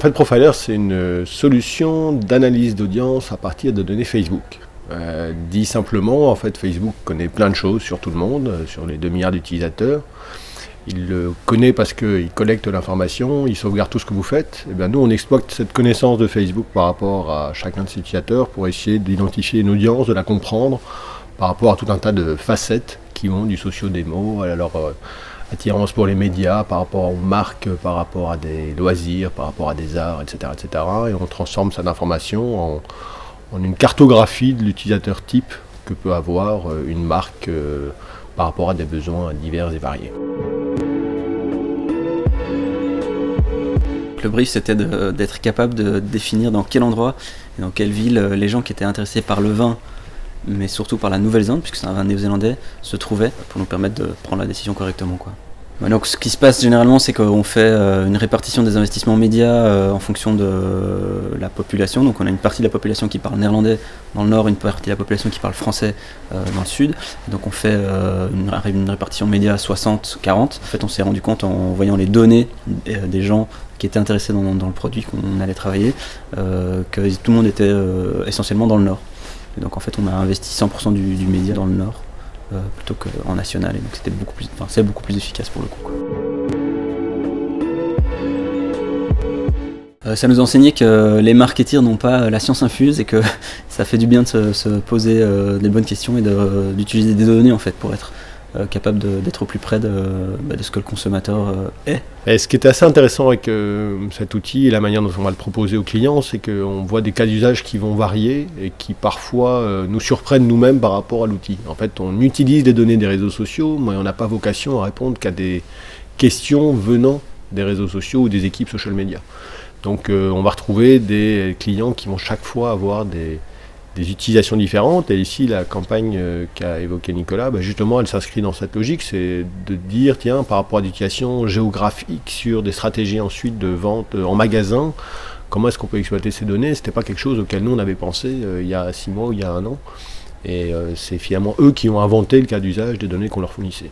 fait, Profiler, c'est une solution d'analyse d'audience à partir de données Facebook. Dit simplement, en fait, Facebook connaît plein de choses sur tout le monde, sur les 2 milliards d'utilisateurs. Il le connaît parce qu'il collecte l'information, il sauvegarde tout ce que vous faites. Et bien nous, on exploite cette connaissance de Facebook par rapport à chacun de ses utilisateurs pour essayer d'identifier une audience, de la comprendre par rapport à tout un tas de facettes qui vont du socio-démo à leur attirance pour les médias, par rapport aux marques, par rapport à des loisirs, par rapport à des arts, etc. etc. Et on transforme cette information en une cartographie de l'utilisateur type que peut avoir une marque par rapport à des besoins divers et variés. Le brief, c'était d'être capable de définir dans quel endroit et dans quelle ville les gens qui étaient intéressés par le vin, mais surtout par la Nouvelle-Zélande, puisque c'est un vin néo-zélandais, se trouvaient pour nous permettre de prendre la décision correctement, quoi. Donc ce qui se passe généralement, c'est qu'on fait une répartition des investissements médias en fonction de la population. Donc on a une partie de la population qui parle néerlandais dans le nord, une partie de la population qui parle français dans le sud. Donc on fait une répartition média 60-40. En fait, on s'est rendu compte en voyant les données des gens qui étaient intéressés dans le produit qu'on allait travailler, que tout le monde était essentiellement dans le nord. Et donc en fait, on a investi 100% du média dans le nord. Plutôt qu'en national, et donc c'est beaucoup plus efficace pour le coup, quoi. Ça nous a enseigné que les marketeers n'ont pas la science infuse et que ça fait du bien de se poser des bonnes questions et d'utiliser des données en fait pour être capable d'être au plus près de ce que le consommateur est. Et ce qui est assez intéressant avec cet outil et la manière dont on va le proposer aux clients, c'est qu'on voit des cas d'usage qui vont varier et qui parfois nous surprennent nous-mêmes par rapport à l'outil. En fait, on utilise des données des réseaux sociaux, mais on n'a pas vocation à répondre qu'à des questions venant des réseaux sociaux ou des équipes social media. Donc on va retrouver des clients qui vont chaque fois avoir des utilisations différentes, et ici la campagne qu'a évoqué Nicolas, justement elle s'inscrit dans cette logique, c'est de dire tiens, par rapport à des utilisations géographiques sur des stratégies ensuite de vente en magasin, comment est-ce qu'on peut exploiter ces données. C'était pas quelque chose auquel nous on avait pensé il y a 6 mois ou il y a 1 an, et c'est finalement eux qui ont inventé le cas d'usage des données qu'on leur fournissait.